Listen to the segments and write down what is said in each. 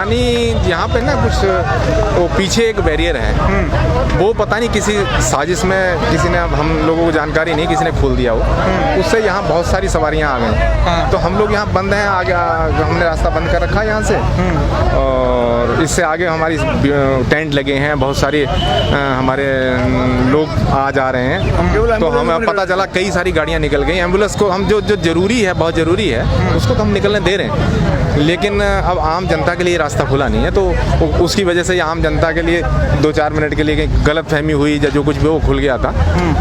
पानी यहाँ पे ना कुछ वो पीछे एक बैरियर है, वो पता नहीं किसी साजिश में किसी ने, हम लोगों को जानकारी नहीं, किसी ने खोल दिया वो, उससे यहाँ बहुत सारी सवारियाँ आ गई। तो हम लोग यहाँ बंद हैं, आगे हमने रास्ता बंद कर रखा है यहाँ से, और इससे आगे हमारी टेंट लगे हैं, बहुत सारे हमारे लोग आ जा रहे हैं। तो हमें पता चला कई सारी गाड़ियाँ निकल गई। एम्बुलेंस को हम जो जरूरी है, बहुत ज़रूरी है, उसको तो हम निकलने दे रहे हैं, लेकिन अब आम जनता के लिए रास्ता खुला नहीं है, तो उसकी वजह से आम जनता के लिए 2-4 मिनट के लिए गलत फहमी हुई या जो कुछ भी वो खुल गया था।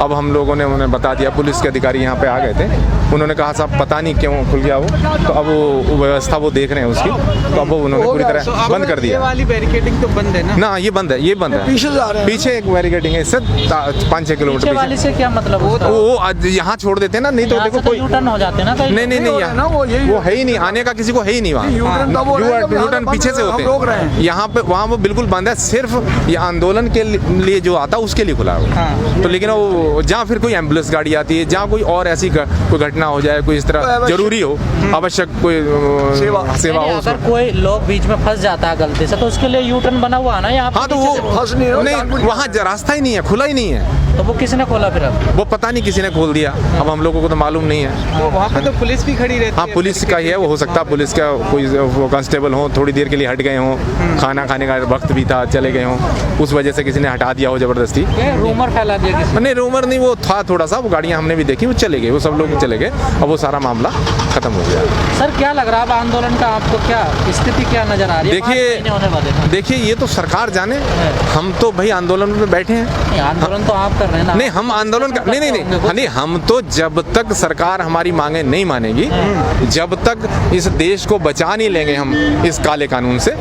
अब हम लोगों ने उन्हें बता दिया, पुलिस के अधिकारी यहाँ पे आ गए थे, उन्होंने कहा साहब पता नहीं क्यों खुल गया वो, तो अब वो व्यवस्था वो देख रहे हैं उसकी, तो अब वो उन्होंने पूरी तरह बंद कर दिया। ये वाली बैरिकेडिंग तो बंद है ना? ये बंद है, ये बंद है। पीछे एक बैरिकेडिंग है, इससे 5-6 किलोमीटर वाली से क्या मतलब? वो यहाँ छोड़ देते हैं ना, नहीं तो देखो कोई यूटर्न हो जाते हैं ना। नहीं वो है ही नहीं, आने का किसी को है ही नहीं वहाँ। यूटर्न पीछे से होते हैं, यहाँ पे वहाँ वो बिल्कुल बंद है, सिर्फ ये आंदोलन के लिए जो आता है उसके लिए खुला है। तो लेकिन वो जहाँ फिर कोई एम्बुलेंस गाड़ी आती है, जहाँ कोई और ऐसी कोई घटना हो जाए, कोई इस तरह जरूरी हो, आवश्यक कोई सेवा हो, अगर कोई लोग बीच में फंस जाता है गलती से, तो उसके लिए यूटर्न बना हुआ है ना यहाँ। हाँ, तो वो फंस नहीं, वहाँ रास्ता ही नहीं है, खुला ही नहीं है। तो वो किसने खोला फिर? अब वो पता नहीं किसी ने खोल दिया, अब हम लोगों को तो मालूम नहीं है। वहाँ पे तो पुलिस भी खड़ी रहती है। हाँ, पुलिस का ही है, वो हो सकता है पुलिस का कोई कांस्टेबल हो, थोड़ी देर के लिए हट गए हों, खाना खाने का वक्त भी था, चले गए हों, उस वजह से किसी ने हटा दिया हो जबरदस्ती। रूमर फैला दिया किसी? नहीं, रूमर नहीं, वो था थोड़ा सा, वो गाड़ियाँ हमने भी देखी, वो चले गए, वो सब लोग चले गए, अब वो सारा मामला खत्म हो गया। सर क्या लग रहा है अब आंदोलन का आपको, क्या स्थिति क्या नजर आ रही है? देखिए ये तो सरकार जाने, हम तो भाई आंदोलन में बैठे हैं। आंदोलन तो आप कर रहे हैं ना? नहीं, हम आंदोलन का नहीं, हम तो जब तक सरकार हमारी मांगे नहीं मानेगी, जब तक इस देश को बचा नहीं लेंगे हम इस काले कानून से,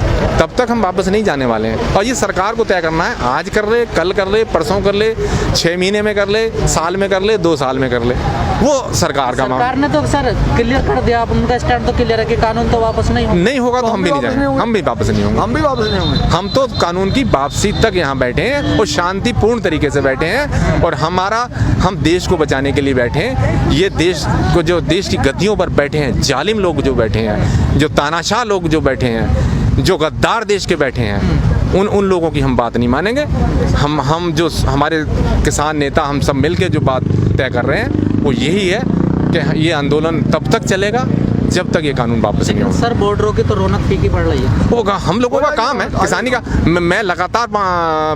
तब तक हम वापस नहीं जाने वाले हैं। और ये सरकार को तय करना है, आज कर ले, कल कर ले, परसों कर ले, 6 महीने में कर ले, साल में कर ले, 2 साल में कर ले, वो सरकार का मामला। सरकार ने तो सर क्लियर कर दिया, आप उनका स्टैंड तो क्लियर है कि कानून तो वापस नहीं होगा। तो हम भी नहीं जाएंगे, हम भी वापस नहीं होंगे। हम तो कानून की वापसी तक यहाँ बैठे हैं और शांतिपूर्ण तरीके से बैठे हैं, और हम देश को बचाने के लिए बैठे हैं। ये देश को, जो देश की गद्दियों पर बैठे हैं जालिम लोग जो बैठे हैं, जो तानाशाह लोग जो बैठे हैं, जो गद्दार देश के बैठे हैं, उन लोगों की हम बात नहीं मानेंगे। हम जो हमारे किसान नेता, हम सब मिलके जो बात तय कर रहे हैं वो यही है कि ये आंदोलन तब तक चलेगा जब तक ये कानून वापस नहीं होगा। सर बॉर्डरों की तो रौनक फीकी पड़ रही है। वो हम लोगों का काम है किसानी का। मैं लगातार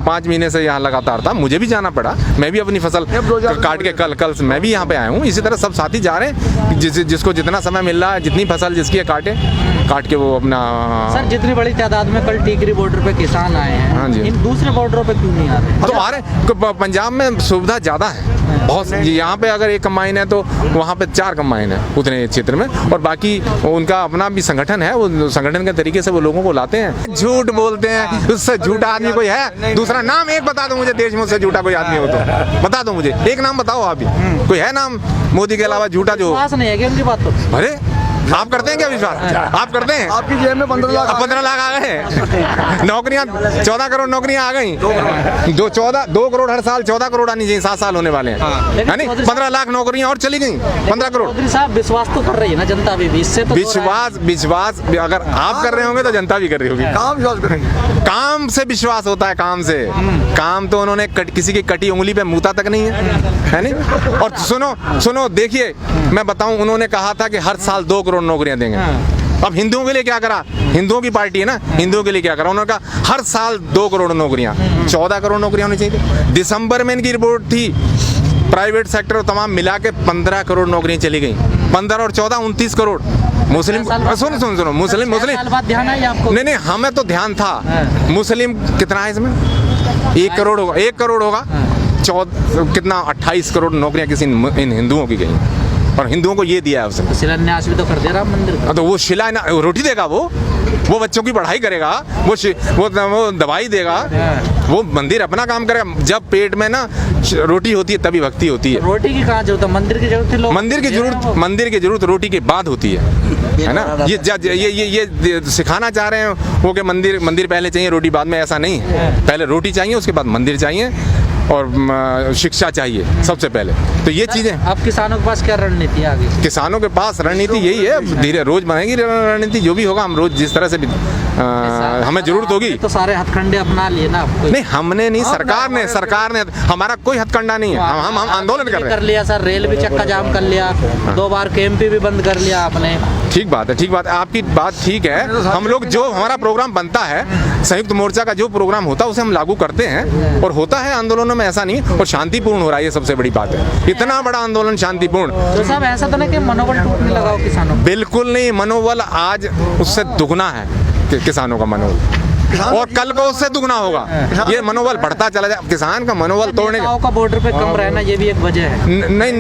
5 महीने से यहाँ लगातार था, मुझे भी जाना पड़ा, मैं भी अपनी फसल काट के कल से मैं भी यहाँ पे आया हूँ। इसी तरह सब साथी जा रहे हैं, जिसको जितना समय मिल रहा है, जितनी फसल जिसकी है काट के वो अपना। सर जितनी बड़ी तादाद में कल टीकरी बॉर्डर पे किसान आए हैं, हाँ जी, इन दूसरे बॉर्डरों पे क्यों नहीं आ रहे? तो आ रहे, पंजाब में सुविधा ज़्यादा है बहुत। यहाँ पे अगर 1 कम्बाइन है तो वहाँ पे 4 कम्बाइन है उतने क्षेत्र में, और बाकी उनका अपना भी संगठन है, वो संगठन के तरीके से वो लोगों को लाते हैं। झूठ बोलते हैं, उससे झूठा आदमी कोई है? दूसरा नाम एक बता दो मुझे, देश में उससे झूठा कोई आदमी हो तो बता दो मुझे, एक नाम बताओ आप ही, कोई है नाम मोदी के अलावा झूठा जो? विश्वास नहीं है कि उनकी बात तो। अरे आप करते हैं क्या विश्वास? आप करते हैं? आपकी जेब में 15 लाख आ गए, नौकरियां 14 करोड़ नौकरियां आ गई, 2 करोड़ हर साल, 14 करोड़ आनी चाहिए, 7 साल होने वाले हैं, है नहीं? 15 लाख नौकरियां और चली गई, 15 करोड़। चौधरी साहब विश्वास तो कर रही है ना जनता भी, इससे तो विश्वास अगर आप कर रहे होंगे तो जनता भी कर रही होगी। काम से विश्वास होता है, काम से। काम तो उन्होंने किसी की कटी उंगली पे मूता तक नहीं है नहीं? और सुनो देखिए, मैं बताऊं, उन्होंने कहा था कि हर साल 2 करोड़ नौकरियां देंगे। अब हिंदुओं के लिए क्या करा? हिंदुओं की पार्टी है ना, हिंदुओं के लिए क्या करा? उन्होंने कहा हर साल 2 करोड़ नौकरियां, 14 करोड़ नौकरियां होनी चाहिए। दिसंबर में इनकी रिपोर्ट थी, प्राइवेट सेक्टर और तमाम मिला के 15 करोड़ नौकरियां चली गई। 15 और 14 29 करोड़। मुस्लिम सुनो मुस्लिम ध्यान है आपको? नहीं, हमें तो ध्यान था। मुस्लिम कितना है इसमें? 1 करोड़ होगा, 1 करोड़ होगा। 14 कितना 28 करोड़ नौकरियां किसी इन हिंदुओं की गई, और हिंदुओं को ये दिया है उसने। शिलान्यास भी तो कर दे राम मंदिर का। तो वो रोटी देगा, वो बच्चों की पढ़ाई करेगा, वो दवाई देगा, वो मंदिर अपना काम करेगा। जब पेट में ना रोटी होती है तभी भक्ति होती है। रोटी की कहाँ जरूरत है? मंदिर की जरूरत है। मंदिर की जरूरत रोटी के बाद होती है ना? ये सिखाना चाह रहे हैं वो कि मंदिर पहले चाहिए रोटी बाद में, ऐसा नहीं है। पहले रोटी चाहिए, उसके बाद मंदिर चाहिए। और शिक्षा चाहिए सबसे पहले। तो ये चीज़ें, अब किसानों के पास क्या रणनीति है आगे? किसानों के पास रणनीति यही है, धीरे रोज बनेगी रणनीति, जो भी होगा हम रोज जिस तरह से भी हमें जरूरत होगी। तो सारे हथकंडे अपना लिए ना आपको? नहीं, हमने नहीं, सरकार ने, हमारा कोई हथकंडा नहीं है, हम आंदोलन कर रहे हैं। लिया सर, रेल भी चक्का जाम कर लिया, 2 बार केएमपी भी बंद कर लिया आपने। ठीक बात है, ठीक बात है, आपकी बात ठीक है। हम लोग जो हमारा प्रोग्राम बनता है, संयुक्त मोर्चा का जो प्रोग्राम होता है उसे हम लागू करते हैं, और होता है आंदोलनों में, ऐसा नहीं, और शांतिपूर्ण हो रहा है, ये सबसे बड़ी बात है। इतना बड़ा आंदोलन शांतिपूर्ण। तो साहब ऐसा तो नहीं कि मनोबल टूटने लगा हो किसानों का? बिल्कुल नहीं, मनोबल आज उससे दुगना है किसानों का मनोबल, और कल को उससे दुगना होगा। ये मनोबल बढ़ता चला जाए, किसान का मनोबल तोड़ने का बॉर्डर पे कम रहना, ये भी एक वजह है। नहीं,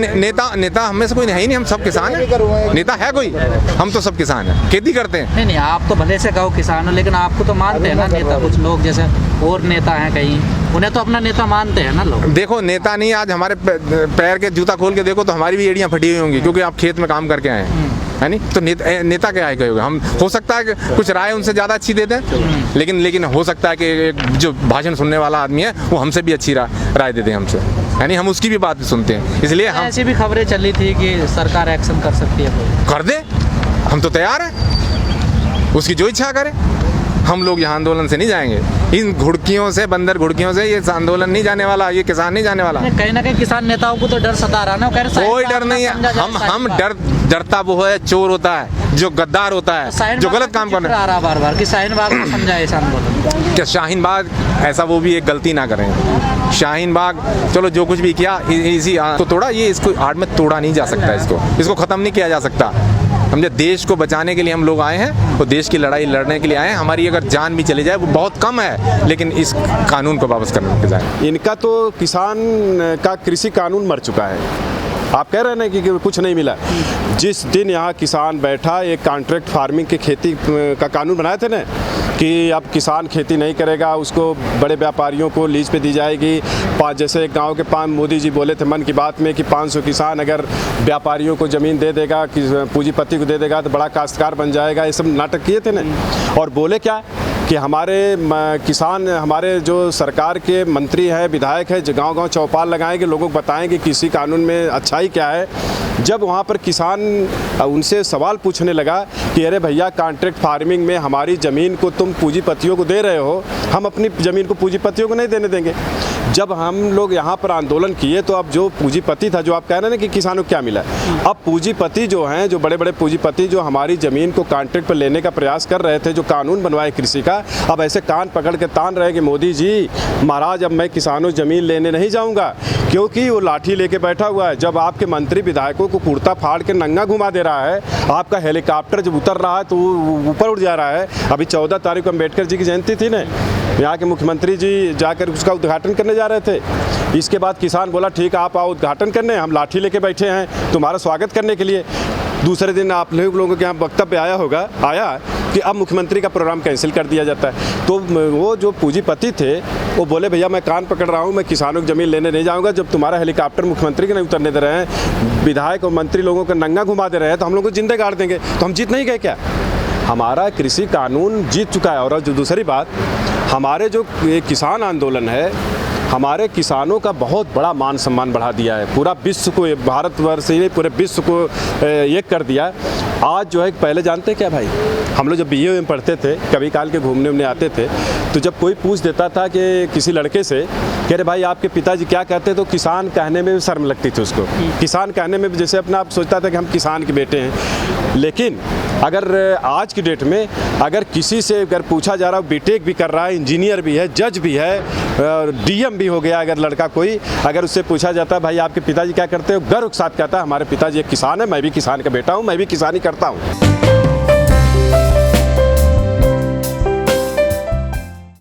नेता हम में से कोई है ही नहीं, हम सब किसान हैं। नेता है कोई? हम तो सब किसान हैं, खेती करते हैं। नहीं, आप तो भले से कहो किसान हो, लेकिन आपको तो मानते हैं ना नेता। कुछ लोग जैसे और नेता हैं कहीं, उन्हें तो अपना नेता मानते हैं ना लोग। देखो, नेता नहीं, आज हमारे पैर के जूता खोल के देखो तो हमारी भी एड़ियाँ फटी हुई होंगी, क्योंकि आप खेत में काम करके आए हैं, है नहीं? तो नेता क्या है कहोगे? हम हो सकता है कि कुछ राय उनसे ज़्यादा अच्छी दे दें, लेकिन हो सकता है कि जो भाषण सुनने वाला आदमी है वो हमसे भी अच्छी राय दे दें हमसे, यानी हम उसकी भी बात सुनते हैं। इसलिए हम, ऐसी भी खबरें चली थी कि सरकार एक्शन कर सकती है, कर दे, हम तो तैयार हैं, उसकी जो इच्छा करे। हम लोग यहाँ आंदोलन से नहीं जाएंगे, इन घुड़कियों से, बंदर घुड़कियों से ये आंदोलन नहीं जाने वाला, ये किसान नहीं जाने वाला। कहीं ना कहीं किसान नेताओं को तो डर सता रहा ना, कोई डर नहीं है। हम डरता वो है, चोर होता है, जो गद्दार होता है, जो गलत काम कर रहा है। बार कि शाहीन बाग को समझाए इस आंदोलन। क्या शाहीन बाग ऐसा, वो भी एक गलती ना करें। शाहीन बाग चलो जो कुछ भी किया, इसी तो तोड़ा, ये इसको आड़ में तोड़ा नहीं जा सकता, इसको खत्म नहीं किया जा सकता। हम जब देश को बचाने के लिए हम लोग आए हैं, तो देश की लड़ाई लड़ने के लिए आए हैं। हमारी अगर जान भी चली जाए वो बहुत कम है, लेकिन इस कानून को वापस करने के जाए। इनका तो किसान का कृषि कानून मर चुका है। आप कह रहे हैं ना कि कुछ नहीं मिला। जिस दिन यहाँ किसान बैठा, एक कॉन्ट्रैक्ट फार्मिंग के खेती का कानून बनाए थे ना, कि अब किसान खेती नहीं करेगा, उसको बड़े व्यापारियों को लीज पे दी जाएगी। जैसे एक गांव के 5 मोदी जी बोले थे मन की बात में कि 500 किसान अगर व्यापारियों को ज़मीन दे देगा, कि पूंजीपति को दे देगा, तो बड़ा काश्तकार बन जाएगा। ये सब नाटक किए थे ना, और बोले क्या कि हमारे किसान, हमारे जो सरकार के मंत्री हैं, विधायक हैं, जो गांव-गांव चौपाल लगाएंगे, लोगों को बताएंगे कृषि कानून में अच्छाई क्या है। जब वहाँ पर किसान उनसे सवाल पूछने लगा कि अरे भैया, कॉन्ट्रैक्ट फार्मिंग में हमारी ज़मीन को तुम पूंजीपतियों को दे रहे हो, हम अपनी ज़मीन को पूंजीपतियों को नहीं देने देंगे। जब हम लोग यहाँ पर आंदोलन किए, तो अब जो पूंजीपति था, जो आप कह रहे हैं ना कि किसानों को क्या मिला, अब पूंजीपति जो हैं, जो बड़े बड़े पूंजीपति जो हमारी ज़मीन को कॉन्ट्रैक्ट पर लेने का प्रयास कर रहे थे, जो कानून बनवाए कृषि का, अब ऐसे कान पकड़ के तान रहे कि मोदी जी महाराज, अब मैं किसानों ज़मीन लेने नहीं जाऊँगा, क्योंकि वो लाठी लेके बैठा हुआ है। जब आपके मंत्री विधायकों को कुर्ता फाड़ के नंगा घुमा दे रहा है, आपका हेलीकॉप्टर जब उतर रहा है तो वो ऊपर उड़ जा रहा है। अभी 14 तारीख को अम्बेडकर जी की जयंती थी ना, यहाँ के मुख्यमंत्री जी जाकर उसका उद्घाटन करने जा रहे थे। इसके बाद किसान बोला ठीक है, आप आओ उद्घाटन करने, हम लाठी लेके बैठे हैं तुम्हारा स्वागत करने के लिए। दूसरे दिन आप लोगों के यहाँ वक्तव्य आया कि अब मुख्यमंत्री का प्रोग्राम कैंसिल कर दिया जाता है। तो वो जो पूंजीपति थे वो बोले भैया मैं कान पकड़ रहा हूँ, मैं किसानों की ज़मीन लेने नहीं जाऊँगा। जब तुम्हारा हेलीकॉप्टर मुख्यमंत्री के नहीं उतरने दे रहे हैं, विधायक और मंत्री लोगों को नंगा घुमा दे रहे हैं, तो हम लोग को जिंदे गाड़ देंगे। तो हम जीत नहीं गए क्या? हमारा कृषि कानून जीत चुका है। और जो दूसरी बात, हमारे जो ये किसान आंदोलन है, हमारे किसानों का बहुत बड़ा मान सम्मान बढ़ा दिया है। पूरा विश्व को, भारतवर्ष ही नहीं पूरे विश्व को एक कर दिया। आज जो है, पहले जानते क्या भाई, हम लोग जब बीए में पढ़ते थे, कभी काल के घूमने आते थे, तो जब कोई पूछ देता था कि किसी लड़के से कि अरे भाई आपके पिताजी क्या कहते, तो किसान कहने में भी शर्म लगती थी उसको। किसान कहने में भी जैसे अपना आप सोचता था कि हम किसान के बेटे हैं। लेकिन अगर आज की डेट में अगर किसी से अगर पूछा जा रहा है, बीटेक भी कर रहा है, इंजीनियर भी है, जज भी है, डीएम भी हो गया, अगर लड़का कोई, अगर उससे पूछा जाता है भाई आपके पिताजी क्या करते हो, गर्व के साथ कहता है हमारे पिताजी एक किसान है, मैं भी किसान का बेटा हूँ, मैं भी किसानी करता हूँ।